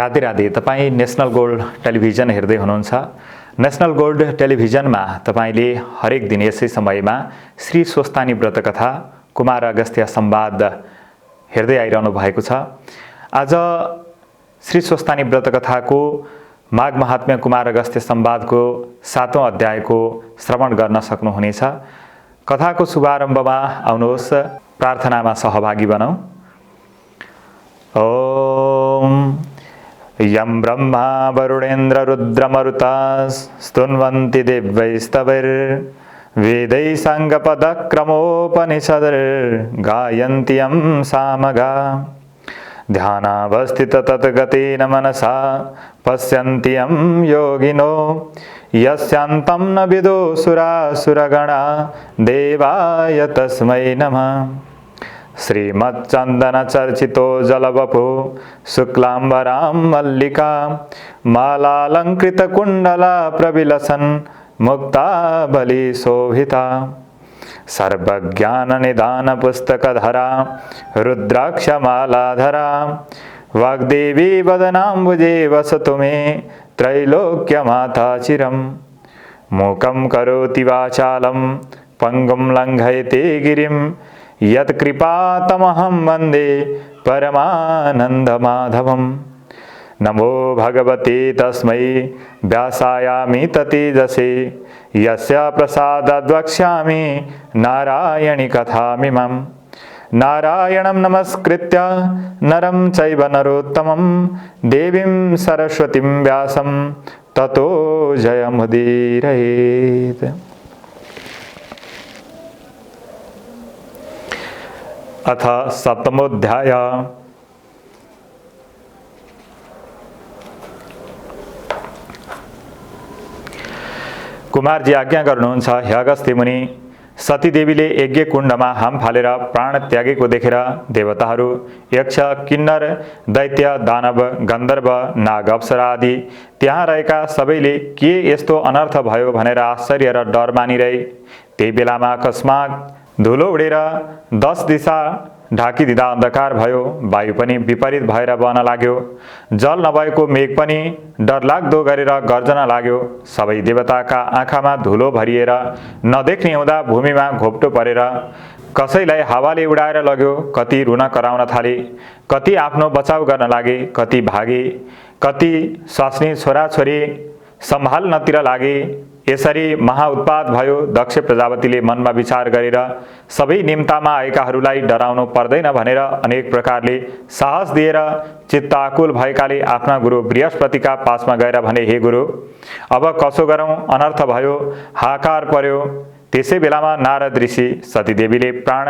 राधे राधे। तपाईँ national gold television हेर्दै हुनुहुन्छ। नेसनल गोल्ड टेलिभिजनमा तपाईँले हरेक दिन यसै समयमा श्री स्वस्तानी व्रत कथा कुमार अगस्त्य संवाद हेर्दै आइरहनु भएको छ। आज श्री स्वस्तानी व्रत कथाको माघ महात्म्य कुमार अगस्त्य संवादको 7औं अध्यायको श्रवण गर्न सक्नुहुनेछ। कथाको शुभारम्भमा आउनुहोस्, प्रार्थनामा सहभागी बनौं। ओम यं ब्रह्मा वरुणेन्द्र रुद्रमरुता स्तुन्वन्ति दिव्यैस्तवैर्वेदैः साङ्गपदक्रमोपनिषदैर्गायन्ति यं सामगा ध्यानावस्थित तद्गतेन मनसा पश्यन्ति यं योगिनो यस्यान्तं न विदो सुरासुरगणा देवाय तस्मै नमः। श्रीमच्चन्दन चर्चितो जलवपु शुक्लाम्बरां मल्लिका मालालंकृत कुण्डला प्रविलसन् मुक्ता बलि शोभिता सर्वज्ञान निदान पुस्तकधरा रुद्राक्षमालाधरा वाग्देवी वदनाम्बुजे वसतु मे त्रैलोक्यमाता चिरम्। मूकं करोति वाचालं पंगुं लङ्घयते गिरिं यत्कृपातमहं वन्दे परमानन्दमाधवम्। नमो भगवते तस्मै व्यासायामिततेजसे यस्य प्रसादाद् वक्ष्यामि नारायणी कथामिमम्। नारायणं नमस्कृत्य नरं चैव नरोत्तमं देवीं सरस्वतीं व्यासं ततो जयमुदीरयेत्। अथ सप्तमोऽध्याय। कुमारजी आज्ञा गर्नुहुन्छ, हे अगस्त्य मुनि, सतीदेवीले यज्ञ कुण्डमा हाम फालेर प्राण त्यागेको देखेर देवताहरू, यक्ष, किन्नर, दैत्य, दानव, गन्धर्व, नाग, अप्सरा आदि त्यहाँ रहेका सबैले के यस्तो अनर्थ भयो भनेर आश्चर्य र डर मानिरहे। त्यही बेलामा अकस्मात धुलो उडेर 10 दिशा ढाकिदिँदा अन्धकार भयो। वायु पनि विपरीत भएर बहन लाग्यो। जल नभएको मेघ पनि डरलाग्दो गरेर गर्जन लाग्यो। सबै देवताका आँखामा धुलो भरिएर नदेख्ने हुँदा भूमिमा घोप्टो परेर कसैलाई हावाले उडाएर लग्यो। कति रुन कराउन थाले, कति आफ्नो बचाउ गर्न लागे, कति भागे, कति स्वास्नी छोराछोरी सम्हाल्नतिर लागे। यसरी महाउत्पात भयो। दक्ष प्रजापतिले मनमा विचार गरेर सबै निम्तामा आएकाहरूलाई डराउनु पर्दैन भनेर अनेक प्रकारले साहस दिएर चित्त आकुल भएकाले आफ्ना गुरु बृहस्पतिका पासमा गएर भने, हे गुरु, अब कसो गरौँ, अनर्थ भयो, हाहाकार पर्यो। त्यसै बेलामा नारद ऋषि सतीदेवीले प्राण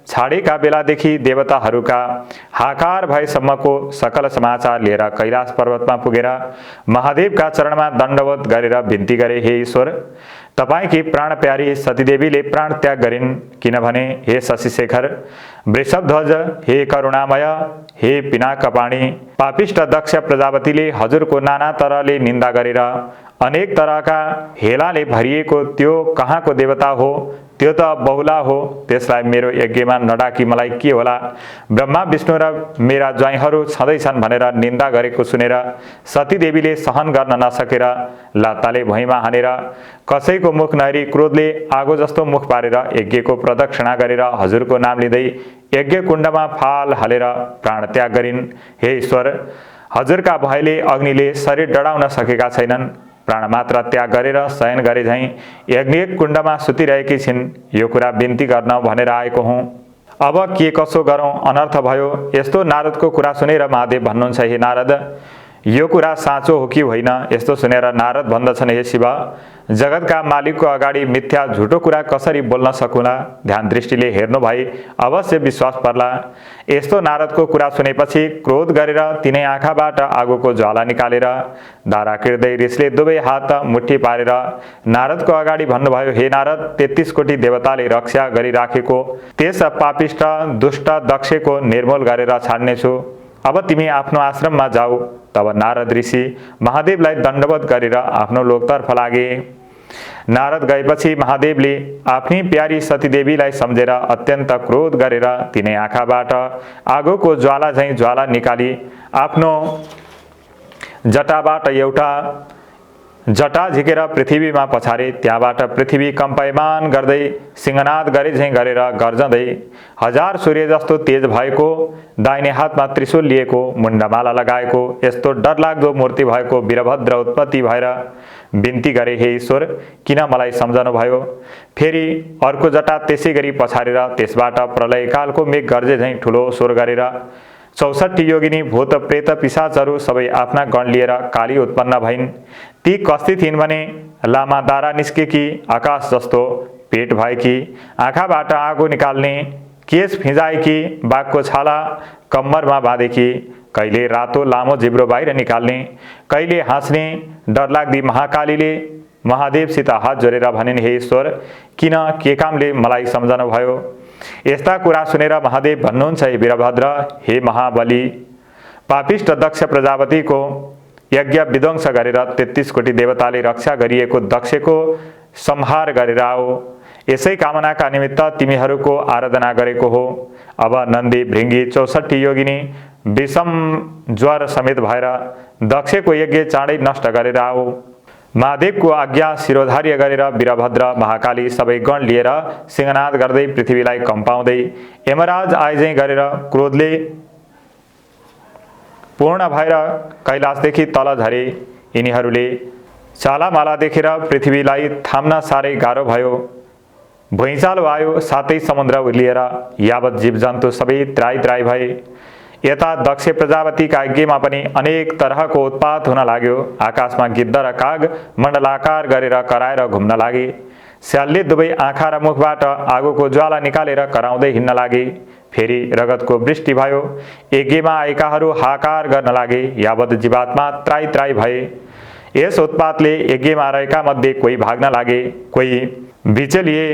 छाडेका बेलादेखि देवताहरूका हाहाकार भएसम्मको सकल समाचार लिएर कैलाश पर्वतमा पुगेर महादेवका चरणमा दण्डवत गरेर बिन्ती गरे, हे ईश्वर, तपाईकी प्राण प्यारी सतीदेवीले प्राण त्याग गरिन्। किनभने हे शशिशेखर, वृषभध्वज, हे करुणामय, हे पिनाकपाणी, पापिष्ट दक्ष प्रजापतिले हजुरको नाना तरहले निन्दा गरेर अनेक तरहका हेलाले भरिएको त्यो कहाँको देवता हो? त्यो त बहुला हो। त्यसलाई मेरो यज्ञमा नडाकी मलाई के होला? ब्रह्मा विष्णु र मेरा ज्वाइँहरू छँदैछन् भनेर निन्दा गरेको सुनेर सतीदेवीले सहन गर्न नसकेर लात्ताले भुइँमा हानेर कसैको मुख नहेरी क्रोधले आगो जस्तो मुख पारेर यज्ञको प्रदक्षिणा गरेर हजुरको नाम लिँदै यज्ञ कुण्डमा फाल हालेर प्राण त्याग गरिन्। हे ईश्वर, हजुरका भयले अग्निले शरीर डढाउन सकेका छैनन्। प्राण मात्र त्याग गरेर शयन गरे झैं यज्ञ कुण्डमा सुतिरहेकी छिन्। यो कुरा बिन्ती गर्न भनेर आएको हुँ। अब के कसो गरौँ, अनर्थ भयो। यस्तो नारदको कुरा सुनेर महादेव भन्नुहुन्छ, हे नारद, यो कुरा साँचो हो कि होइन? यस्तो सुनेर नारद भन्दछन्, हे शिव, जगतका मालिकको अगाडि मिथ्या झुटो कुरा कसरी बोल्न सकुला? ध्यान दृष्टिले हेर्नु भई अवश्य विश्वास पर्ला। यस्तो नारदको कुरा सुनेपछि क्रोध गरेर तिनै आँखाबाट आगोको ज्वाला निकालेर दारा किर्दै रिसले दुवै हात मुट्ठी पारेर नारदको अगाडि भन्नुभयो, हे नारद, 33 कोटी देवताले रक्षा गरिराखेको त्यस पापिष्ट दुष्ट दक्षको निर्मूल गरेर छाड्नेछु। अब तिमी आफ्नो आश्रममा जाऊ। तब नारद ऋषि महादेवलाई दण्डवत गरेर आफ्नो लोकतर्फ लागे। नारद गएपछि महादेवले आफ्नी प्यारी सतीदेवीलाई सम्झेर अत्यन्त क्रोध गरेर तिनै आँखाबाट आगोको ज्वाला झैं ज्वाला निकाली आफ्नो जटाबाट एउटा जटा झिकेर पृथ्वीमा पछारे। त्यहाँबाट पृथ्वी कम्पायमान गर्दै सिंहनाद गरे झैँ गरेर गर्जँदै हजार सूर्य जस्तो तेज भएको, दाहिने हातमा त्रिशूल लिएको, मुण्डमाला लगाएको यस्तो डरलाग्दो मूर्ति भएको वीरभद्र उत्पत्ति भएर बिन्ती गरे, हे ईश्वर किन मलाई सम्झनु भयो। फेरि अर्को जटा त्यसै गरी पछारेर त्यसबाट प्रलयकालको मेघ गर्जे झैँ ठुलो स्वर गरेर 64 योगिनी भूत प्रेत पिशाचहरू सबै आफ्ना गण लिएर काली उत्पन्न भइन्। ती कस्ती थिइन् भने लामा दारा निस्केकी, आकाश जस्तो पेट भएकी, आँखाबाट आगो निकाल्ने, केश फिजाएकी, बाघको छाला कम्मरमा बाँधेकी, कहिले रातो लामो जिब्रो बाहिर निकाल्ने, कहिले हाँस्ने डरलाग्दी महाकालीले महादेवसित हात जोडेर भनिन्, हे ईश्वर किन के कामले मलाई सम्झनु भयो। यस्ता कुरा सुनेर महादेव भन्नुहुन्छ, हे वीरभद्र, हे महाबली, पापिष्ट दक्ष प्रजापतिको यज्ञ विध्वंस गरेर 33 कोटी देवताले रक्षा गरिएको दक्षको संहार गरेर आओ। यसै कामनाका निमित्त तिमीहरूको आराधना गरेको हो। अब नन्दी भृङ्गी 64 योगिनी विषम ज्वर समेत भएर दक्षको यज्ञ चाँडै नष्ट गरेर आओ। महादेवको आज्ञा शिरोधार्य गरेर वीरभद्र महाकाली सबै गण लिएर सिंहनाद गर्दै पृथ्वीलाई कम्पाउँदै यमराज आइजै गरेर क्रोधले पूर्ण भएर कैलाशदेखि तल झरे। यिनीहरूले चालामाला देखेर पृथ्वीलाई थाम्न साह्रै गाह्रो भयो। भुइँचालो आयो, सातै समुद्र उर्लिएर यावत जीवजन्तु सबै त्राई त्राई भए। यता दक्ष प्रजापतिका यज्ञमा पनि अनेक तरहको उत्पात हुन लाग्यो। आकाशमा गिद्ध र काग मण्डलाकार गरेर कराएर घुम्न लागे। स्यालले दुवै आँखा र मुखबाट आगोको ज्वाला निकालेर कराउँदै हिँड्न लागे। फेरि रगतको वृष्टि भयो। यज्ञमा आएकाहरू हाहाकार गर्न लागे। यावत जीवात्मा त्राई त्राई भए। यस उत्पातले यज्ञमा रहेका मध्ये कोही भाग्न लागे, कोही बिचलिए।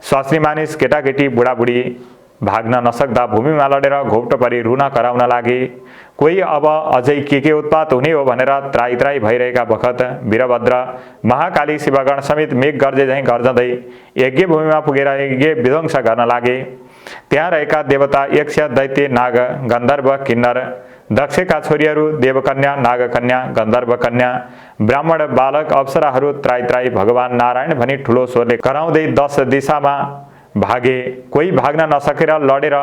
स्वास्नी मानिस, केटाकेटी, बुढाबुढी भाग्न नसक्दा भूमिमा लडेर घोप्टो परी रुन कराउन लागे। कोही अब अझै के उत्पात हुने हो भनेर त्राई त्राई भइरहेका बखत वीरभद्र महाकाली शिवगण समेत मेघ गर्जे झैँ गर्जँदै यज्ञ भूमिमा पुगेर यज्ञ विध्वंस गर्न लागे। त्यहाँ रहेका देवता, यक्ष, दैत्य, नाग, गन्धर्व, किन्नर, दक्षका छोरीहरू, देवकन्या, नागकन्या, गन्धर्वकन्या, ब्राह्मण, बालक, अप्सराहरू त्राई त्राई भगवान नारायण भनी ठुलो स्वरले कराउँदै 10 दिशामा भागे। कोही भाग्न नसकेर लडेर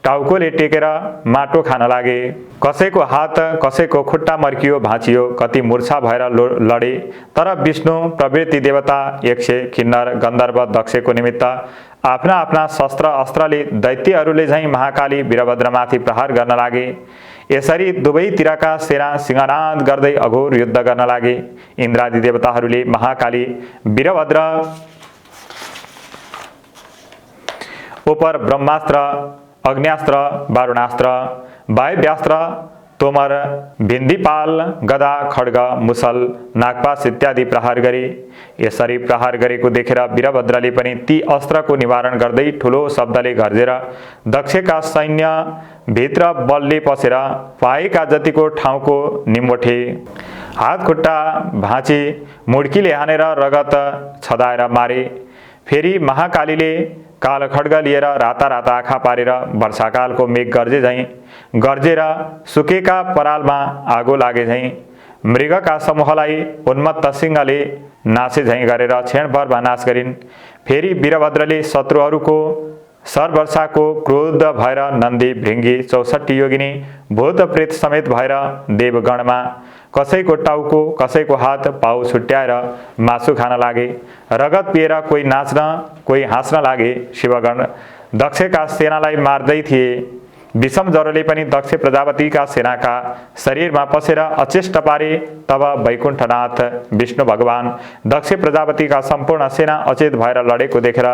टाउकोले टेकेर माटो खान लागे। कसैको हात, कसैको खुट्टा मर्कियो, भाँचियो। कति मूर्छा भएर लडे। तर विष्णु प्रवृत्ति देवता, यक्ष, किन्नर, गन्धर्व, दक्षको निमित्त आफ्ना आफ्ना शस्त्र अस्त्रले दैत्यहरूले झैँ महाकाली वीरभद्रमाथि प्रहार गर्न लागे। यसरी दुवैतिरका सेना सिंहनाद गर्दै अघोर युद्ध गर्न लागे। इन्द्रादि देवताहरूले महाकाली वीरभद्र उपर ब्रह्मास्त्र, अग्न्यास्त्र, वारुणास्त्र, वायव्यास्त्र, तोमर, भिन्दिपाल, गदा, खड्ग, मुसल, नागपास इत्यादि प्रहार गरे। यसरी प्रहार गरेको देखेर वीरभद्रले पनि ती अस्त्रको निवारण गर्दै ठुलो शब्दले गर्जेर दक्षका सैन्य भित्र बलले पसेर पाएका जतिको ठाउँको निम्बोठे, हात खुट्टा भाँची, मुड्कीले हानेर रगत छदाएर मारे। फेरि महाकालीले काल खड्ग लिएर राता राता आँखा पारेर वर्षाकालको मेघ गर्जे झैँ गर्जेर सुकेका परालमा आगो लागे झैँ मृगका समूहलाई उन्मत्त सिंहले नासे झैँ गरेर क्षणभरमा नाश गरिन्। फेरि वीरभद्रले शत्रुहरूको सरवर्षाको क्रोध भएर नन्दी भृङ्गी 64 योगिनी भूत प्रेत समेत भएर देवगणमा कसैको टाउको, कसैको हात पाउ छुट्याएर मासु खान लागे। रगत पिएर कोही नाच्न, कोही हाँस्न लागे। शिवगण दक्षका सेनालाई मार्दै थिए। विषम ज्वरोले पनि दक्ष प्रजापतिका सेनाका शरीरमा पसेर अचेष्ट पारे। तब वैकुण्ठनाथ विष्णु भगवान दक्ष प्रजापतिका सम्पूर्ण सेना अचेत भएर लडेको देखेर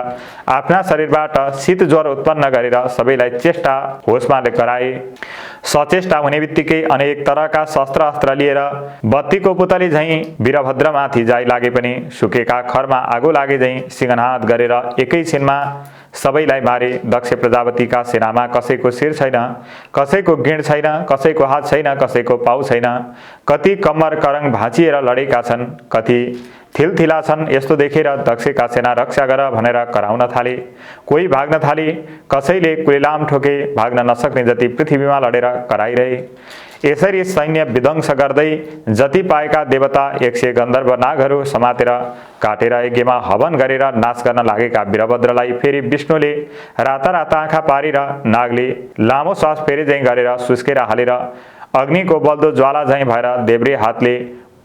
आफ्ना शरीरबाट शीत ज्वर उत्पन्न गरेर सबैलाई चेष्टा होसमा गराए। सचेष्टा हुने बित्तिकै अनेक तरहका शस्त्र अस्त्र लिएर बत्तीको पुतली झैँ वीरभद्रमाथि जाइ लागे पनि सुकेका खरमा आगो लागे झैँ सिंहनाद गरेर एकैछिनमा सबैलाई मारे। दक्ष प्रजापतिका सेनामा कसैको शिर छैन, कसैको गिँड छैन, कसैको हात छैन, कसैको पाउ छैन। कति कम्मर करङ भाँचिएर लडेका छन्, कति थिलथिला छन्। यस्तो देखेर दक्षका सेना रक्षा गर भनेर कराउन थाले। कोही भाग्न थाले, कसैले कुलेलाम ठोके, भाग्न नसक्ने जति पृथ्वीमा लडेर कराइरहे। यसरी सैन्य विध्वंस गर्दै जति पाएका देवता 100 गन्धर्व नागहरू समातेर काटेर यज्ञमा हवन गरेर नाश गर्न लागेका वीरभद्रलाई फेरि विष्णुले राता राता आँखा पारेर नागले लामो श्वास फेरि झैँ गरेर सुस्केर हालेर अग्निको बल्दो ज्वाला झैँ भएर देब्रे हातले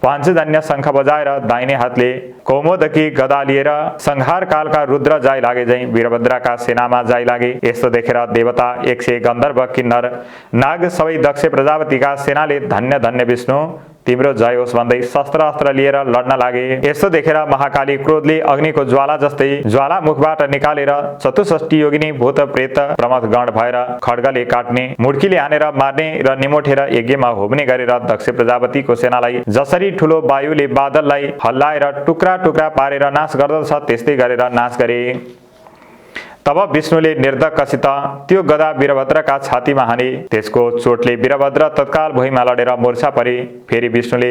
पाञ्चजन्य शङ्ख बजाएर दाहिने हातले कौमोदकी गदा लिएर संहार कालका रुद्र जाय लागे झैँ वीरभद्रका सेनामा जाय लागे। यस्तो देखेर देवता 100 गन्धर्व किन्नर नाग सबै दक्ष प्रजापतिका सेनाले धन्य धन्य विष्णु तिम्रो जय होस् भन्दै शस्त्र अस्त्र लिएर लड्न लागे। यस्तो देखेर महाकाली क्रोधले अग्निको ज्वाला जस्तै ज्वाला मुखबाट निकालेर 64 योगिनी भूत प्रेत प्रमथ गण भएर खड्गले काट्ने मुड्कीले हानेर मार्ने र निमोठेर यज्ञमा होम्ने गरेर दक्ष प्रजापतिको सेनालाई जसरी ठुलो वायुले बादललाई हल्लाएर टुक्रा टुक्रा पारेर नाश गर्दछ त्यस्तै गरेर नाश गरे। तब विष्णुले निर्धक्कसित त्यो गदा वीरभद्रका छातीमा हाने। त्यसको चोटले वीरभद्र तत्काल भुइँमा लडेर मूर्छा परे। फेरि विष्णुले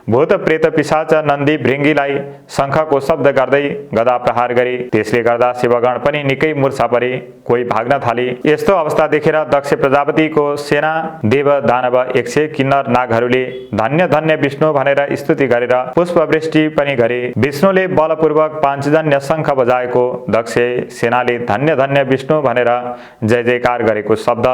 भूत प्रेत पिशाच नन्दी भृङ्गीलाई शङ्खको शब्द गर्दै गदा प्रहार गरे। त्यसले गर्दा शिवगण पनि निकै मूर्छा परे, कोही भाग्न थाले। यस्तो अवस्था देखेर दक्ष प्रजापतिको सेना देव दानव 100 किन्नर नागहरूले धन्य धन्य विष्णु भनेर स्तुति गरेर पुष्पवृष्टि पनि गरे। विष्णुले बलपूर्वक पाञ्चजन्य शङ्ख बजाएको दक्ष सेनाले धन्य धन्य विष्णु भनेर जय जयकार गरेको शब्द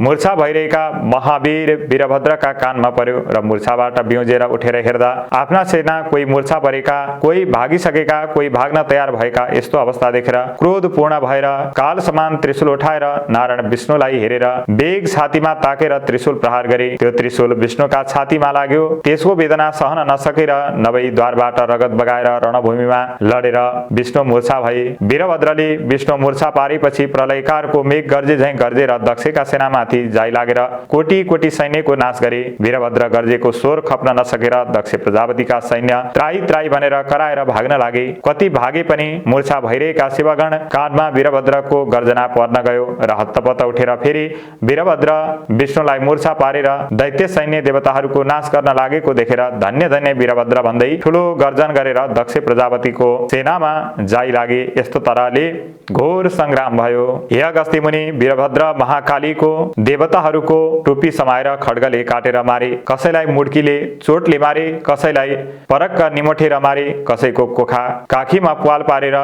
मूर्छा भइरहेका महावीर वीरभद्रका कानमा पर्यो र मूर्छाबाट बिउजेर उठेर हेर्दा आफ्ना सेना कोही मूर्छा परेका, कोही भागिसकेका, कोही भाग्न तयार भएका यस्तो अवस्था देखेर क्रोधपूर्ण भएर काल समान त्रिशूल उठाएर नारायण विष्णुलाई हेरेर बेग छातीमा ताकेर त्रिशूल प्रहार गरे। त्यो त्रिशूल विष्णुका छातीमा लाग्यो। त्यसको वेदना सहन नसकेर नभई द्वारबाट रगत बगाएर रणभूमिमा लडेर विष्णु मूर्छा भए। वीरभद्रले विष्णु मूर्छा पारेपछि प्रलयकारको मेघ गर्जे झैँ गर्जेर दक्षका सेनामाथि जाय लागेर कोटी कोटी सैन्यको नाश गरे। वीरभद्र गर्जेको स्वर खप्न नसकेर दक्ष प्रजापतिका सैन्य त्राई त्राई भनेर कराएर भाग्न लागे। कति भागे पनि मूर्छा भइरहेका शिवगण काँधमा वीरभद्रको गर्जना पर्न गयो र हत्तपत्त उठेर फेरि वीरभद्र विष्णुलाई मूर्छा पारेर दैत्य सैन्य देवताहरूको नाश गर्न लागेको देखेर धन्य धन्य वीरभद्र भन्दै ठुलो गर्जन गरेर दक्ष प्रजापतिको सेनामा जाय लागे। यस्तो तरहले घोर संग्राम भयो। हे अगस्त्य मुनि, वीरभद्र महाकालीको देवताहरूको टोपी समाएर खड्गले काटेर मारे। कसैलाई मुड्कीले चोटले मारे, कसैलाई परक्क निमोठेर मारे, कसैको कोखा काखीमा प्वाल पारेर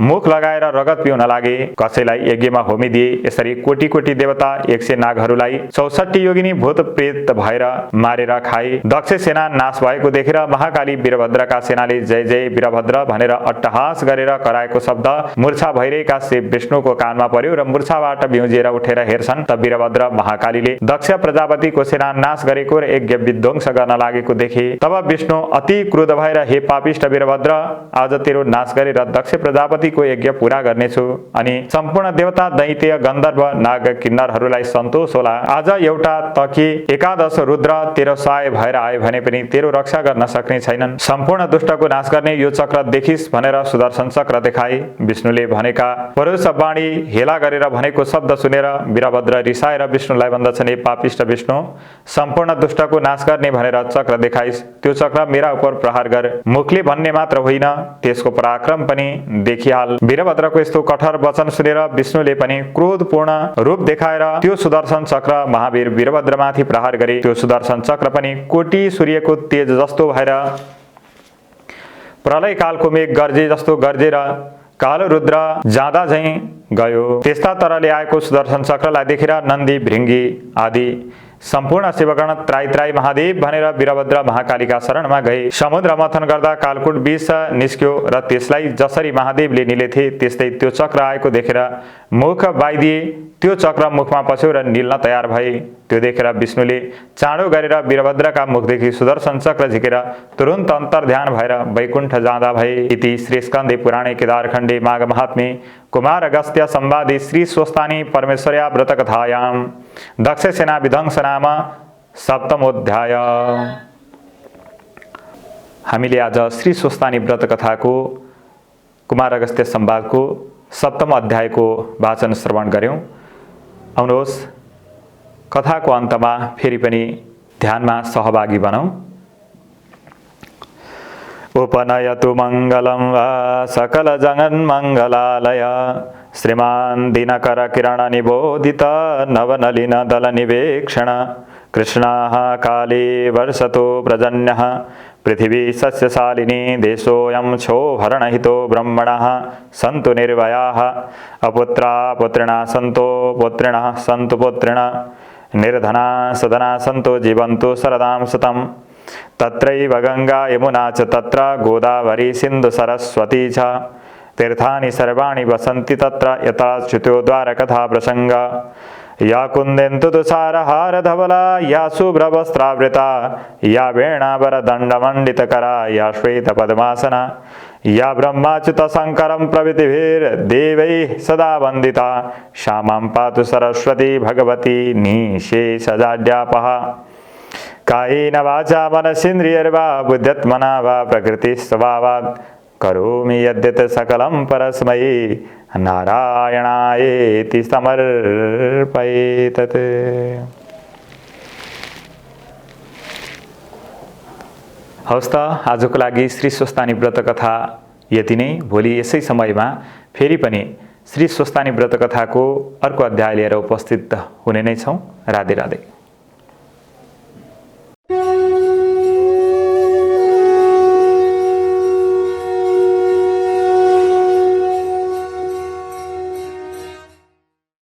मुख लगाएर रगत पिउन लागे, कसैलाई यज्ञमा होमिदिए। यसरी कोटी कोटी देवता 100 नागहरूलाई 64 योगिनी भूत प्रेत भएर मारेर खाए। दक्ष सेना नाश भएको देखेर महाकाली वीरभद्रका सेनाले जय जय वीरभद्र भनेर अट्टहास गरेर कराएको शब्द मूर्छा भइरहेका शिव विष्णुको कानमा पर्यो र मूर्छाबाट बिउजिएर उठेर हेर्छन् त वीरभद्र महाकालीले दक्ष प्रजापतिको सेना नाश गरेको र यज्ञ विध्वंस गर्न लागेको देखे। तब विष्णु अति क्रुद्ध भएर हे पापिष्ट वीरभद्र, आज तेरो नाश गरेर दक्ष प्रजापति को यज्ञ पूरा गर्नेछु अनि सम्पूर्ण देवता दैत्य गन्धर्व नाग किन्नरहरूलाई सन्तोष होला। आज एउटा तकी एकादश रुद्र तेरो सहाय भएर आयो भने पनि तेरो रक्षा गर्न सक्ने छैनन्। सम्पूर्ण दुष्टको नाश गर्ने यो चक्र देखिस् भनेर सुदर्शन चक्र देखाए। विष्णुले भनेका परुष वाणी हेला गरेर भनेको शब्द सुनेर वीरभद्र रिसाएर विष्णुलाई भन्दछन्, हे पापिष्ट विष्णु, सम्पूर्ण दुष्टको नाश गर्ने भनेर चक्र देखाइस्, त्यो चक्र मेरा उपर प्रहार गर। मुखले भन्ने मात्र होइन, त्यसको पराक्रम पनि देखिहाल। वीरभद्रको यस्तो कठोर वचन सुनेर विष्णुले पनि क्रोधपूर्ण रूप देखाएर त्यो सुदर्शन चक्र महावीर वीरभद्रमाथि प्रहार गरे। त्यो सुदर्शन चक्र पनि कोटी सूर्यको तेज जस्तो भएर प्रलय कालको मेघ गर्जे जस्तो गर्जेर कालो रुद्र जाँदा झैँ गयो। त्यस्ता तरले आएको सुदर्शन चक्रलाई देखेर नन्दी भृङ्गी आदि सम्पूर्ण शिवगण त्राई त्राई महादेव भनेर वीरभद्र महाकालीका शरणमा गए। समुद्र मथन गर्दा कालकुट विष निस्क्यो र त्यसलाई जसरी महादेवले निलेथे त्यस्तै त्यो चक्र आएको देखेर मुख बाइदिए। त्यो चक्र मुखमा पस्यो र निल्न तयार भए। त्यो देखेर विष्णुले चाँडो गरेर वीरभद्रका मुखदेखि सुदर्शन चक्र झिकेर तुरुन्त अन्तर्ध्यान भएर वैकुण्ठ जाँदा भए। इति श्री स्कन्दे पुराणे केदारखण्डे माघ महात्म्ये कुमार अगस्त्य संवादे श्री स्वस्तानी परमेश्वर्या व्रतकथायां दक्ष सेना विध्वंस नाम सप्तमोऽध्याय। हामीले आज श्री स्वस्तानी व्रत कथाको कुमार अगस्त्य संवादको सप्तम अध्यायको वाचन श्रवण गर्यौं। आउनुहोस् कथाको अन्तमा फेरि पनि ध्यानमा सहभागी बनौं। उपनयतु मङ्गलं वा सकल जगन्मङ्गलालय श्रीमान् दिनकर किरण निबोधित नवनलिन दल निवेक्षण कृष्णाः काले वर्षतो पर्जन्यः पृथिवी सस्यशालिनी देशोऽयं क्षोभरणहितो ब्रह्मणः सन्तु निर्भयाः अपुत्रा पुत्रिणः सन्तु पुत्रिणः सन्तु पुत्रिणः निर्धना सदना सन्तु जीवन्तु शरदां शतं तत्रैव गंगा यमुना च तत्र गोदावरी सिन्धु सरस्वती च तीर्थानि सर्वाणि वसन्ति तत्र यथाच्युतो द्वारकथा प्रसंग या कुन्देन्दु तुषारहारधवला या शुभ्रवस्त्रावृता या वेणावरदण्डमण्डितकरा या श्वेतपद्मासना या ब्रह्माच्युतशङ्करं प्रभृतिभिर्देवैः सदा वन्दिता श्यामां पातु सरस्वती भगवती निःशेषजाड्यापः कायेन वाचा मनसेन्द्रियैर्वा बुद्ध्यात्मना वा प्रकृतिस्वभावात् करोमि यद्यत् सकलं परस्मै नारायणायेति समर्पयेत्। हवस् त आजको लागि श्री स्वस्तानी व्रत कथा यति नै। भोलि यसै समयमा फेरि पनि श्री स्वस्तानी व्रत कथाको अर्को अध्याय लिएर उपस्थित हुने नै छौँ। राधे राधे।